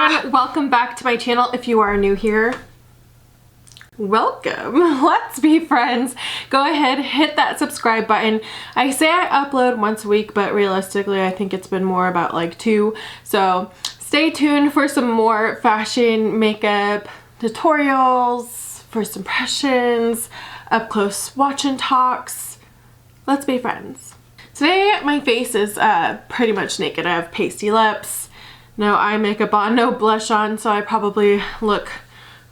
everyone, welcome back to my channel. If you are new here, welcome. Let's be friends. Go ahead, hit that subscribe button. I say I upload once a week, but realistically I think it's been more about like 2. So stay tuned for some more fashion, makeup, tutorials, first impressions, up close swatch and talks. Let's be friends. Today my face is pretty much naked. I have pasty lips, no eye makeup on, no blush on, so I probably look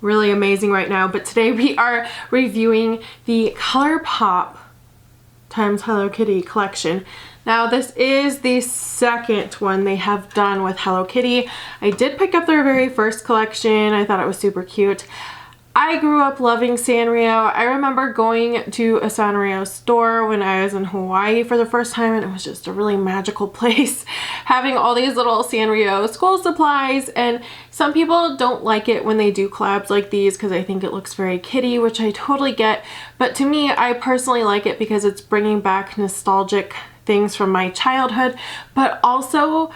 really amazing right now. But today we are reviewing the ColourPop times Hello Kitty collection. Now this is the second one they have done with Hello Kitty. I did pick up their very first collection. I thought it was super cute. I grew up loving Sanrio. I remember going to a Sanrio store when I was in Hawaii for the first time, and it was just a really magical place, having all these little Sanrio school supplies. And some people don't like it when they do collabs like these because I think it looks very kitty, which I totally get. But to me, I personally like it because it's bringing back nostalgic things from my childhood, but also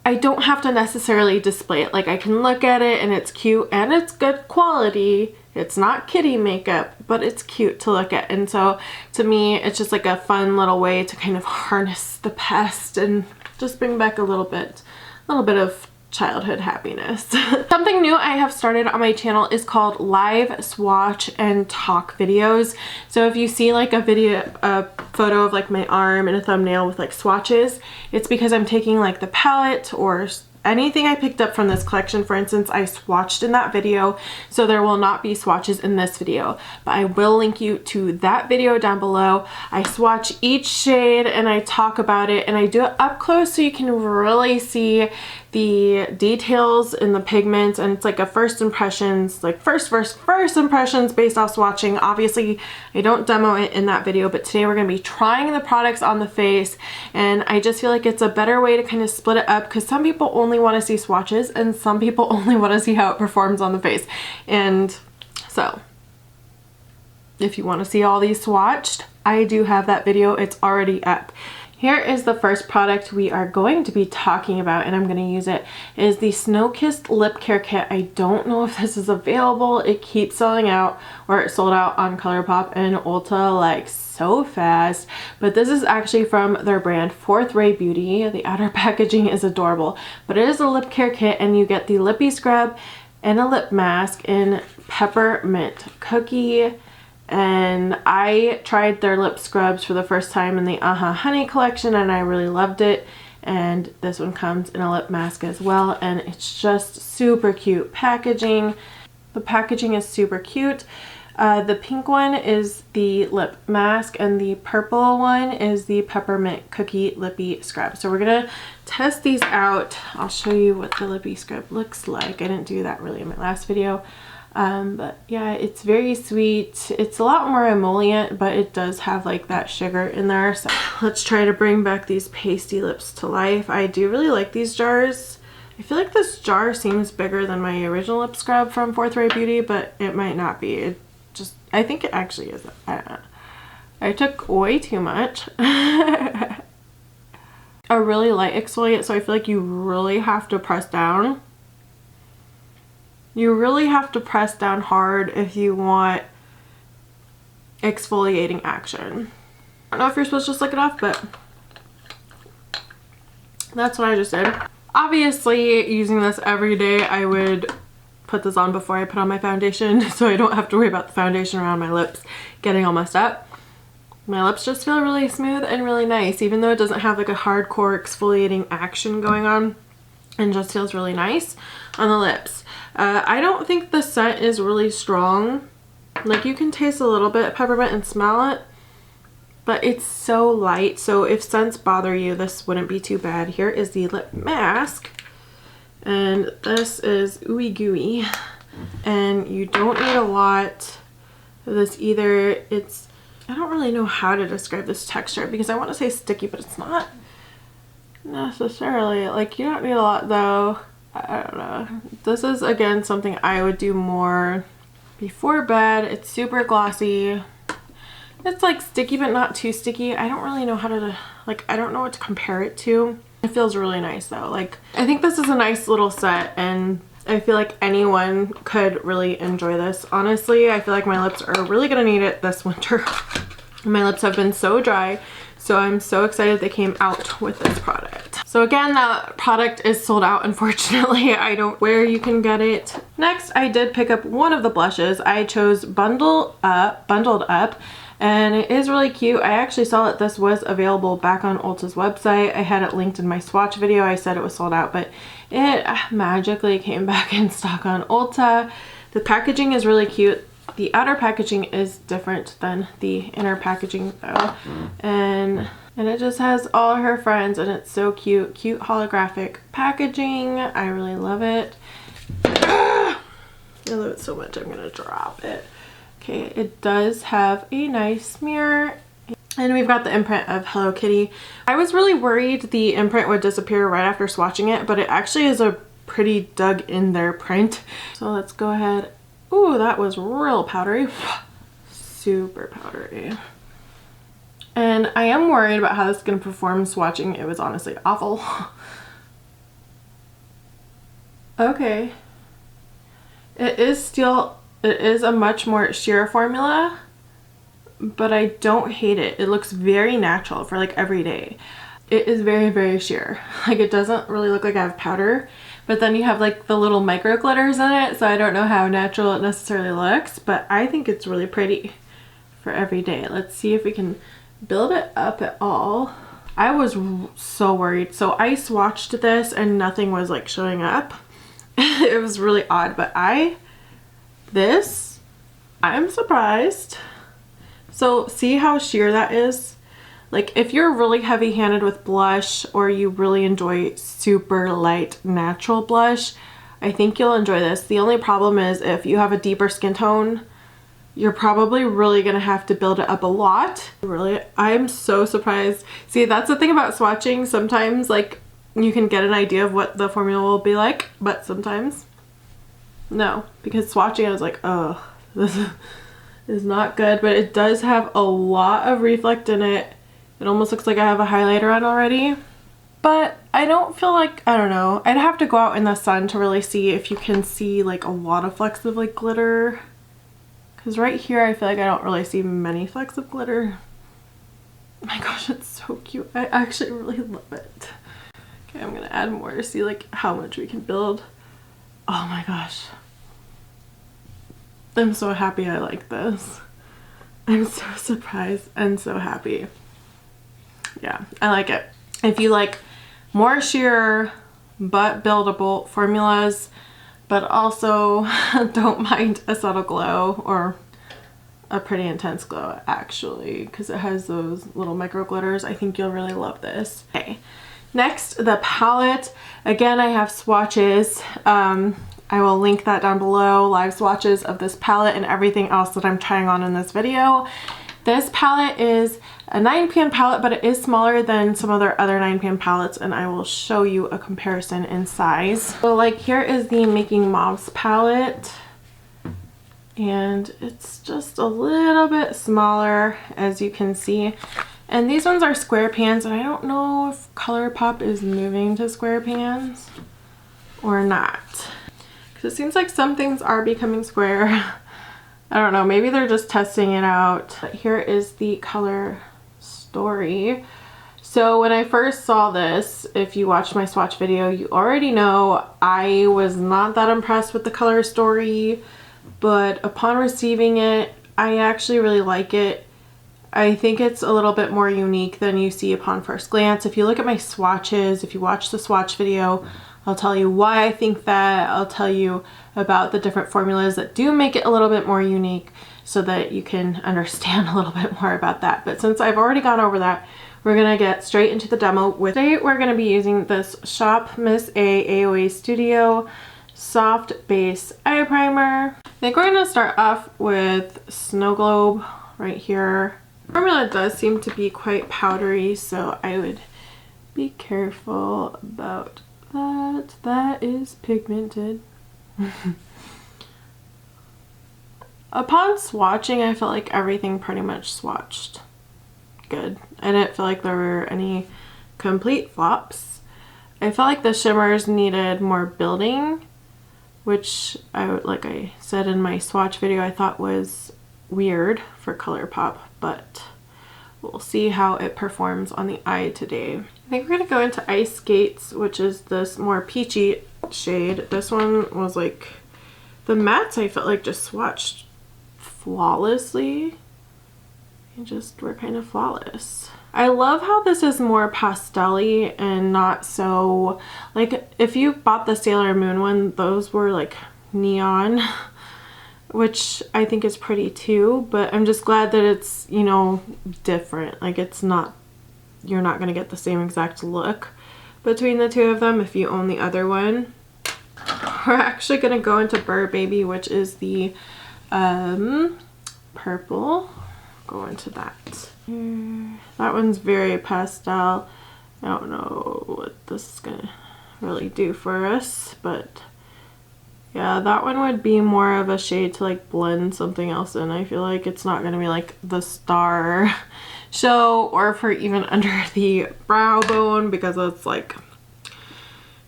I don't have to necessarily display it. Like, I can look at it and it's cute and it's good quality. It's not kitty makeup, but it's cute to look at. And so to me, it's just like a fun little way to kind of harness the past and just bring back a little bit of childhood happiness. Something new I have started on my channel is called live swatch and talk videos. So if you see like a photo of like my arm and a thumbnail with like swatches, it's because I'm taking like the palette or anything I picked up from this collection. For instance, I swatched in that video, so there will not be swatches in this video, but I will link you to that video down below. I swatch each shade and I talk about it, and I do it up close so you can really see the details in the pigments, and it's like a first impressions, like first impressions based off swatching. Obviously I don't demo it in that video, but today we're going to be trying the products on the face, and I just feel like it's a better way to kind of split it up because some people only want to see swatches and some people only want to see how it performs on the face. And so if you want to see all these swatched, I do have that video. It's already up. Here is the first product we are going to be talking about, and I'm going to use it, is the Snow Kissed Lip Care Kit. I don't know if this is available. It keeps selling out, or it sold out on ColourPop and Ulta like so fast, but this is actually from their brand Fourth Ray Beauty. The outer packaging is adorable, but it is a lip care kit, and you get the lippy scrub and a lip mask in peppermint cookie. And I tried their lip scrubs for the first time in the Honey collection, and I really loved it. And this one comes in a lip mask as well, and it's just super cute packaging. The packaging is super cute. The pink one is the lip mask, and the purple one is the peppermint cookie lippy scrub. So we're gonna test these out. I'll show you what the lippy scrub looks like. I didn't do that really in my last video. But yeah, it's very sweet. It's a lot more emollient, but it does have like that sugar in there. So let's try to bring back these pasty lips to life. I do really like these jars. I feel like this jar seems bigger than my original lip scrub from Fourth Ray Beauty, but it might not be. It just, I think it actually is. I don't know. I took way too much. A really light exfoliant, so I feel like you really have to press down. You really have to press down hard if you want exfoliating action. I don't know if you're supposed to just lick it off, but that's what I just did. Obviously, using this every day, I would put this on before I put on my foundation so I don't have to worry about the foundation around my lips getting all messed up. My lips just feel really smooth and really nice, even though it doesn't have like a hardcore exfoliating action going on, and just feels really nice on the lips. I don't think the scent is really strong. Like, you can taste a little bit of peppermint and smell it, but it's so light, so if scents bother you, this wouldn't be too bad. Here is the lip mask, and this is ooey gooey, and you don't need a lot of this either. It's, I don't really know how to describe this texture because I want to say sticky, but it's not necessarily. Like, you don't need a lot though. I don't know. This is, again, something I would do more before bed. It's super glossy. It's like sticky, but not too sticky. I don't really know how to, like, I don't know what to compare it to. It feels really nice though. Like, I think this is a nice little set, and I feel like anyone could really enjoy this. Honestly, I feel like my lips are really gonna need it this winter. My lips have been so dry, so I'm so excited they came out with this product. So again, that product is sold out, unfortunately. I don't know where you can get it. Next, I did pick up one of the blushes. I chose Bundled Up, and it is really cute. I actually saw that this was available back on Ulta's website. I had it linked in my swatch video. I said it was sold out, but it magically came back in stock on Ulta. The packaging is really cute. The outer packaging is different than the inner packaging though. And it just has all her friends, and it's so cute. Cute holographic packaging. I really love it. I love it so much I'm gonna drop it. Okay, it does have a nice mirror. And we've got the imprint of Hello Kitty. I was really worried the imprint would disappear right after swatching it, but it actually is a pretty dug in there print. So let's go ahead. Ooh, that was real powdery. Super powdery. And I am worried about how this is going to perform swatching. It was honestly awful. Okay. It is a much more sheer formula, but I don't hate it. It looks very natural for like every day. It is very, very sheer. Like, it doesn't really look like I have powder, but then you have like the little micro glitters in it, so I don't know how natural it necessarily looks, but I think it's really pretty for every day. Let's see if we can build it up at all. I was so worried. So I swatched this and nothing was like showing up. It was really odd, but I'm surprised. So see how sheer that is? Like, if you're really heavy-handed with blush, or you really enjoy super light natural blush, I think you'll enjoy this. The only problem is if you have a deeper skin tone, you're probably really gonna have to build it up a lot. Really, I'm so surprised. See, that's the thing about swatching. Sometimes like you can get an idea of what the formula will be like, but sometimes no, because swatching I was like, oh, this is not good. But it does have a lot of reflect in it. It almost looks like I have a highlighter on already, but I don't feel like, I don't know, I'd have to go out in the sun to really see if you can see like a lot of flecks of like glitter, because right here I feel like I don't really see many flecks of glitter. Oh my gosh, it's so cute. I actually really love it. Okay, I'm gonna add more to see like how much we can build. Oh my gosh, I'm so happy I like this. I'm so surprised and so happy. Yeah, I like it. If you like more sheer but buildable formulas, but also don't mind a subtle glow or a pretty intense glow actually, because it has those little micro glitters, I think you'll really love this. Okay, next, the palette. Again, I have swatches. I will link that down below, live swatches of this palette and everything else that I'm trying on in this video. This palette is a 9pan palette, but it is smaller than some other 9pan palettes, and I will show you a comparison in size. So like, here is the Making Mauves palette, and it's just a little bit smaller, as you can see. And these ones are square pans, and I don't know if ColourPop is moving to square pans or not, because it seems like some things are becoming square. I don't know, maybe they're just testing it out. But here is the color story. So when I first saw this, if you watched my swatch video, you already know I was not that impressed with the color story, but upon receiving it, I actually really like it. I think it's a little bit more unique than you see upon first glance. If you look at my swatches, if you watch the swatch video, I'll tell you why I think that. I'll tell you about the different formulas that do make it a little bit more unique, so that you can understand a little bit more about that. But since I've already gone over that, we're gonna get straight into the demo. Today we're gonna be using this Shop Miss A AOA Studio Soft Base Eye Primer. I think we're gonna start off with Snow Globe right here. The formula does seem to be quite powdery, so I would be careful about that. That is pigmented. Upon swatching, I felt like everything pretty much swatched good. I didn't feel like there were any complete flops. I felt like the shimmers needed more building, which like I said in my swatch video, I thought was weird for ColourPop, but we'll see how it performs on the eye today. I think we're gonna go into Ice Skates, which is this more peachy shade. This one was like, the mattes I felt like just swatched flawlessly. They just were kind of flawless. I love how this is more pastel-y and not so, like if you bought the Sailor Moon one, those were like neon, which I think is pretty too, but I'm just glad that it's, you know, different. Like it's not, you're not gonna get the same exact look between the two of them if you own the other one. We're actually gonna go into Burr Baby, which is the purple. Go into that. That one's very pastel. I don't know what this is gonna really do for us, but yeah, that one would be more of a shade to like blend something else in. I feel like it's not gonna be like the star show or for even under the brow bone because it's like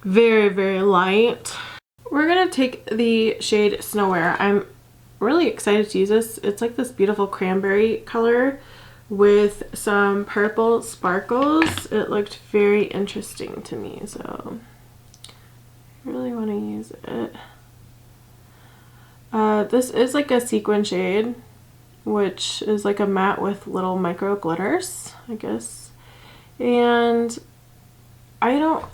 very, very light. We're gonna take the shade Snowwear. I'm really excited to use this. It's like this beautiful cranberry color with some purple sparkles. It looked very interesting to me, so I really want to use it. This is like a sequin shade, which is like a matte with little micro glitters, I guess. And I don't,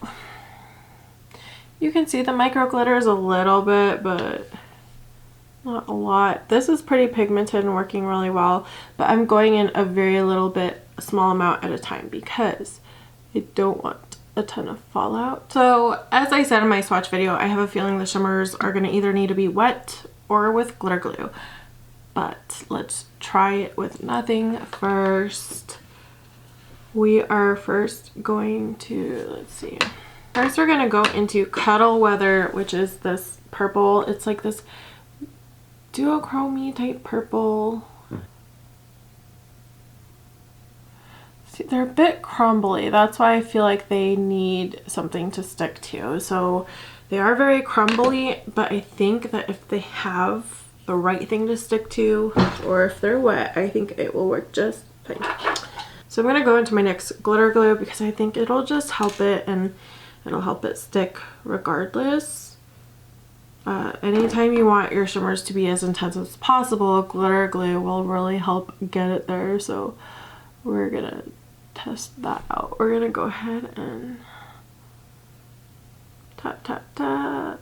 you can see the micro glitters a little bit, but not a lot. This is pretty pigmented and working really well, but I'm going in a very little bit, a small amount at a time because I don't want a ton of fallout. So as I said in my swatch video, I have a feeling the shimmers are going to either need to be wet or with glitter glue, but let's try it with nothing first. We are first going to, let's see. First we're going to go into Cuddle Weather, which is this purple. It's like this duochrome type purple. See, they're a bit crumbly. That's why I feel like they need something to stick to. So they are very crumbly, but I think that if they have the right thing to stick to, or if they're wet, I think it will work just fine. So I'm going to go into my next glitter glue because I think it'll just help it and it'll help it stick regardless. Anytime you want your shimmers to be as intense as possible, glitter glue will really help get it there. So we're gonna test that out. We're gonna go ahead and tap, tap, tap.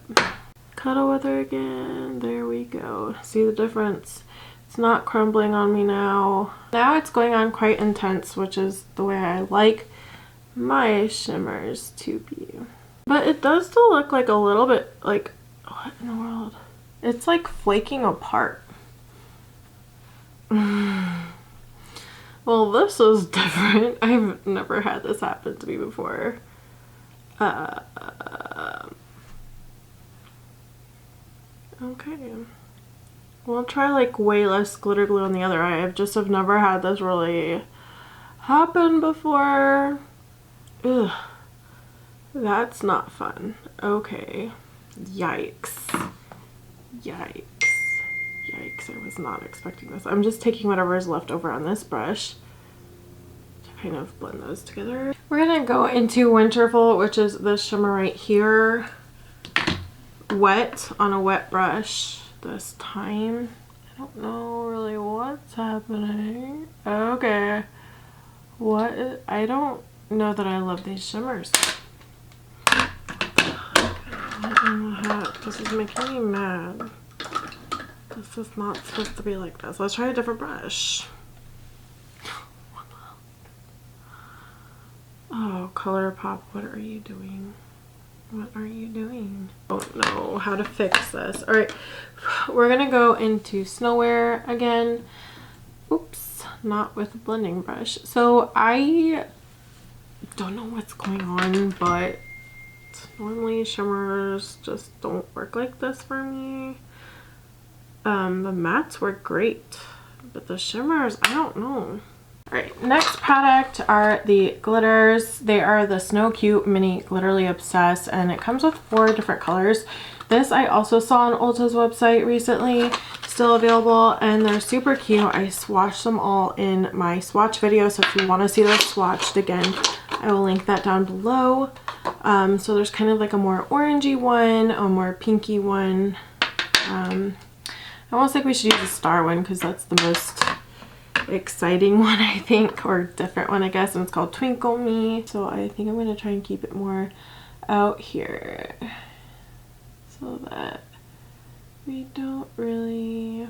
Cuddle Weather again. There we go. See the difference? It's not crumbling on me now. Now it's going on quite intense, which is the way I like my shimmers to be. But it does still look like a little bit like, what in the world? It's like flaking apart. Well, this is different. I've never had this happen to me before. Okay. We'll try like way less glitter glue on the other eye. I've never had this really happen before. Ugh. That's not fun. Okay. Yikes. Yikes. Yikes. I was not expecting this. I'm just taking whatever is left over on this brush to kind of blend those together. We're gonna go into Winterful, which is this shimmer right here. Wet on a wet brush this time. I don't know really what's happening. Okay. What? I don't know that I love these shimmers. What in the heck? This is making me mad. This is not supposed to be like this. Let's try a different brush. Oh, ColourPop, what are you doing? What are you doing? I don't know how to fix this. Alright, we're gonna go into Snowwear again. Oops, not with a blending brush. So I don't know what's going on, but normally shimmers just don't work like this for me. The mattes work great, but the shimmers, I don't know. Alright, next product are the glitters. They are the Snow Cute Mini Glitterly Obsessed, and it comes with 4 different colors. This I also saw on Ulta's website recently, still available, and they're super cute. I swatched them all in my swatch video, so if you want to see those swatched again, I will link that down below. So there's kind of like a more orangey one, a more pinky one. I almost think we should use a star one because that's the most exciting one, I think, or different one, I guess, and it's called Twinkle Me. So I think I'm going to try and keep it more out here so that we don't really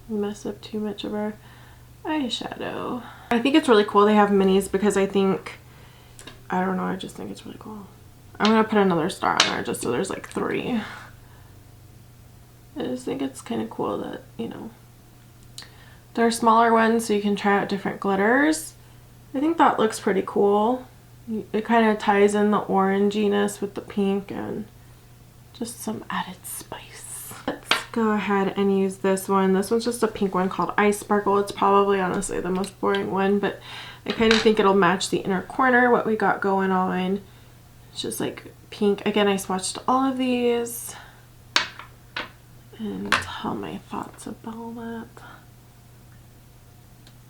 mess up too much of our eyeshadow. I think it's really cool they have minis because I think, I don't know, I just think it's really cool. I'm gonna put another star on there just so there's like 3. I just think it's kind of cool that, you know, there are smaller ones so you can try out different glitters. I think that looks pretty cool. It kind of ties in the oranginess with the pink and just some added spice. Let's go ahead and use this one. This one's just a pink one called Ice Sparkle. It's probably honestly the most boring one, but I kind of think it'll match the inner corner, what we got going on. It's just like pink. Again, I swatched all of these and tell my thoughts about that.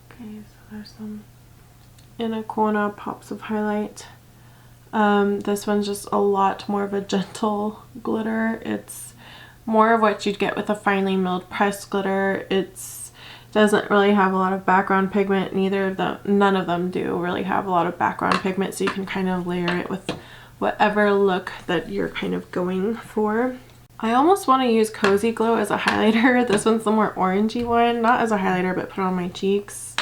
Okay, so there's some inner corner pops of highlight. This one's just a lot more of a gentle glitter. It's more of what you'd get with a finely milled pressed glitter. It's doesn't really have a lot of background pigment. None of them do really have a lot of background pigment, so you can kind of layer it with whatever look that you're kind of going for. I almost want to use Cozy Glow as a highlighter. This one's the more orangey one, not as a highlighter, but put it on my cheeks.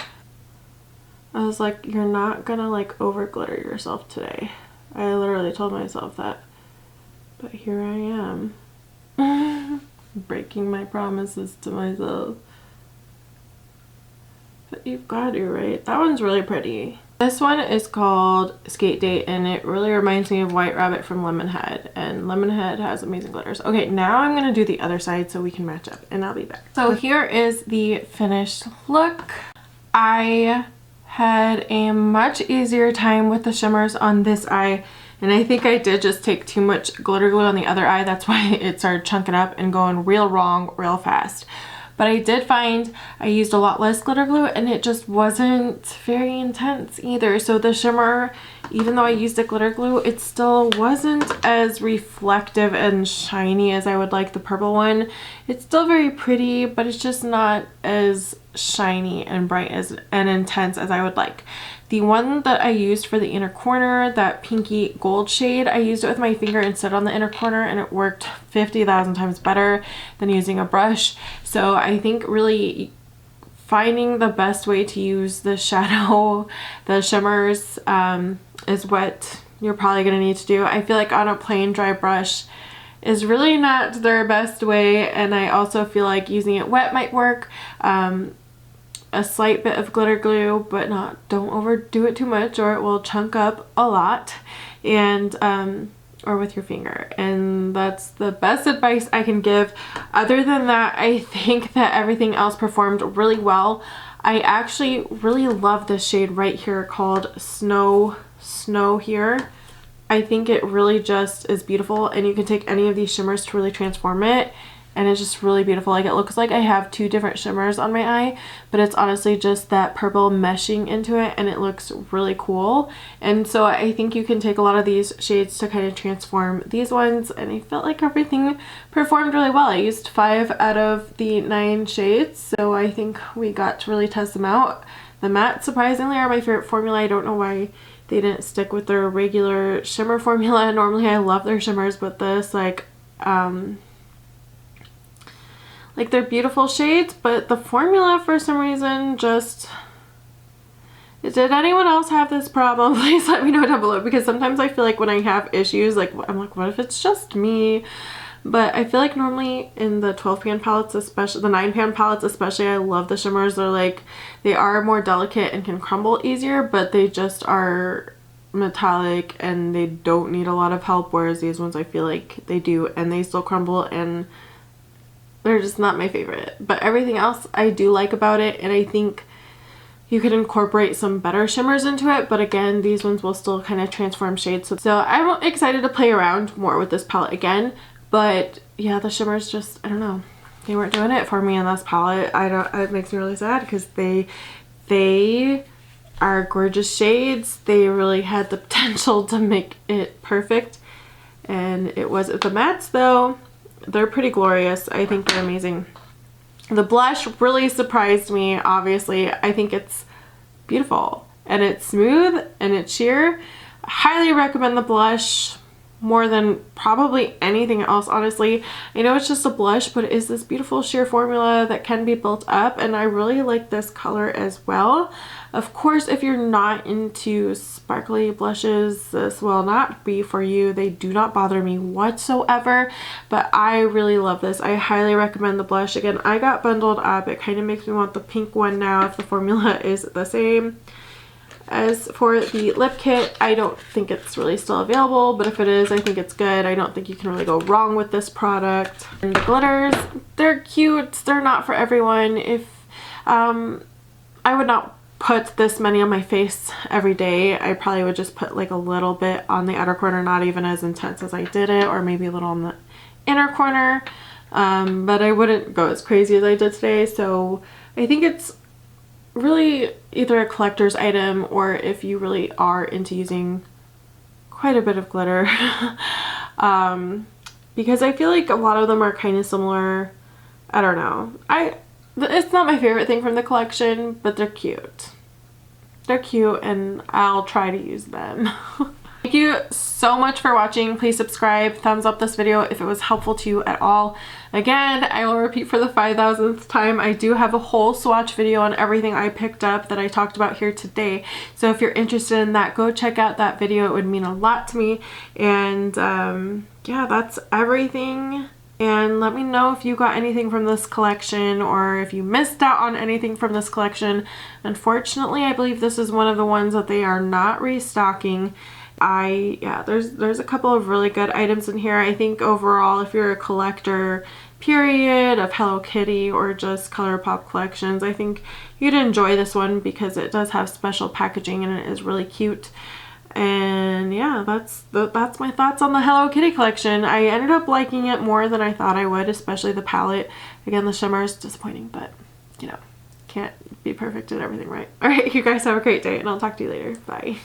I was like, you're not gonna like over glitter yourself today. I literally told myself that, but here I am. Breaking my promises to myself. But you've got to, right? That one's really pretty. This one is called Skate Date, and it really reminds me of White Rabbit from Lemonhead, and Lemonhead has amazing glitters. Okay, now I'm going to do the other side so we can match up, and I'll be back. So here is the finished look. I had a much easier time with the shimmers on this eye, and I think I did just take too much glitter glue on the other eye. That's why it started chunking up and going real wrong real fast. But I did find I used a lot less glitter glue and it just wasn't very intense either. So the shimmer, even though I used a glitter glue, it still wasn't as reflective and shiny as I would like the purple one. It's still very pretty, but it's just not as shiny and bright and intense as I would like. The one that I used for the inner corner, that pinky gold shade, I used it with my finger instead on the inner corner, and it worked 50,000 times better than using a brush. So I think really finding the best way to use the shadow, the shimmers, is what you're probably going to need to do. I feel like on a plain dry brush is really not their best way, and I also feel like using it wet might work. A slight bit of glitter glue, but don't overdo it too much or it will chunk up a lot, and or with your finger. And that's the best advice I can give. Other than that, I think that everything else performed really well. I actually really love this shade right here called Snow here. I think it really just is beautiful, and you can take any of these shimmers to really transform it, and it's just really beautiful. Like, it looks like I have 2 different shimmers on my eye, but it's honestly just that purple meshing into it, and it looks really cool. And so I think you can take a lot of these shades to kind of transform these ones, and I felt like everything performed really well. I used 5 out of the 9 shades, so I think we got to really test them out. The mattes, surprisingly, are my favorite formula. I don't know why they didn't stick with their regular shimmer formula. Normally I love their shimmers, but this, like they're beautiful shades, but the formula for some reason just... Did anyone else have this problem? Please let me know down below, because sometimes I feel like when I have issues, like, I'm like, what if it's just me? But I feel like normally in the 12 pan palettes, especially the 9 pan palettes especially, I love the shimmers. They're like, they are more delicate and can crumble easier, but they just are metallic and they don't need a lot of help, whereas these ones I feel like they do, and they still crumble, and they're just not my favorite. But everything else I do like about it, and I think you could incorporate some better shimmers into it, but again, these ones will still kind of transform shades. So I'm excited to play around more with this palette again, But yeah, the shimmers just, I don't know, they weren't doing it for me in this palette. It makes me really sad because they are gorgeous shades. They really had the potential to make it perfect, and it wasn't. The mattes though, they're pretty glorious. I think they're amazing. The blush really surprised me. Obviously, I think it's beautiful and it's smooth and it's sheer. I highly recommend the blush more than probably anything else, honestly. I know it's just a blush, but it is this beautiful sheer formula that can be built up, and I really like this color as well. Of course, if you're not into sparkly blushes, this will not be for you. They do not bother me whatsoever, but I really love this. I highly recommend the blush. Again, I got bundled up. It kind of makes me want the pink one now if the formula is the same. As for the lip kit, I don't think it's really still available, but if it is, I think it's good. I don't think you can really go wrong with this product. And the glitters, they're cute. They're not for everyone. If I would not put this many on my face every day. I probably would just put like a little bit on the outer corner, not even as intense as I did it, or maybe a little on the inner corner, but I wouldn't go as crazy as I did today. So I think it's really either a collector's item, or if you really are into using quite a bit of glitter, because I feel like a lot of them are kind of similar. I don't know. It's not my favorite thing from the collection, but they're cute. They're cute and I'll try to use them. Thank you so much for watching. Please subscribe, thumbs up this video if it was helpful to you at all. Again, I will repeat for the 5,000th time, I do have a whole swatch video on everything I picked up that I talked about here today. So if you're interested in that, go check out that video. It would mean a lot to me. And yeah, that's everything. And let me know if you got anything from this collection or if you missed out on anything from this collection. Unfortunately, I believe this is one of the ones that they are not restocking. Yeah, there's a couple of really good items in here. I think overall, if you're a collector, period, of Hello Kitty or just ColourPop collections, I think you'd enjoy this one because it does have special packaging and it is really cute. And yeah, that's my thoughts on the Hello Kitty collection. I ended up liking it more than I thought I would, especially the palette. Again, the shimmer is disappointing, but you know, can't be perfect at everything, right? All right, you guys have a great day and I'll talk to you later. Bye.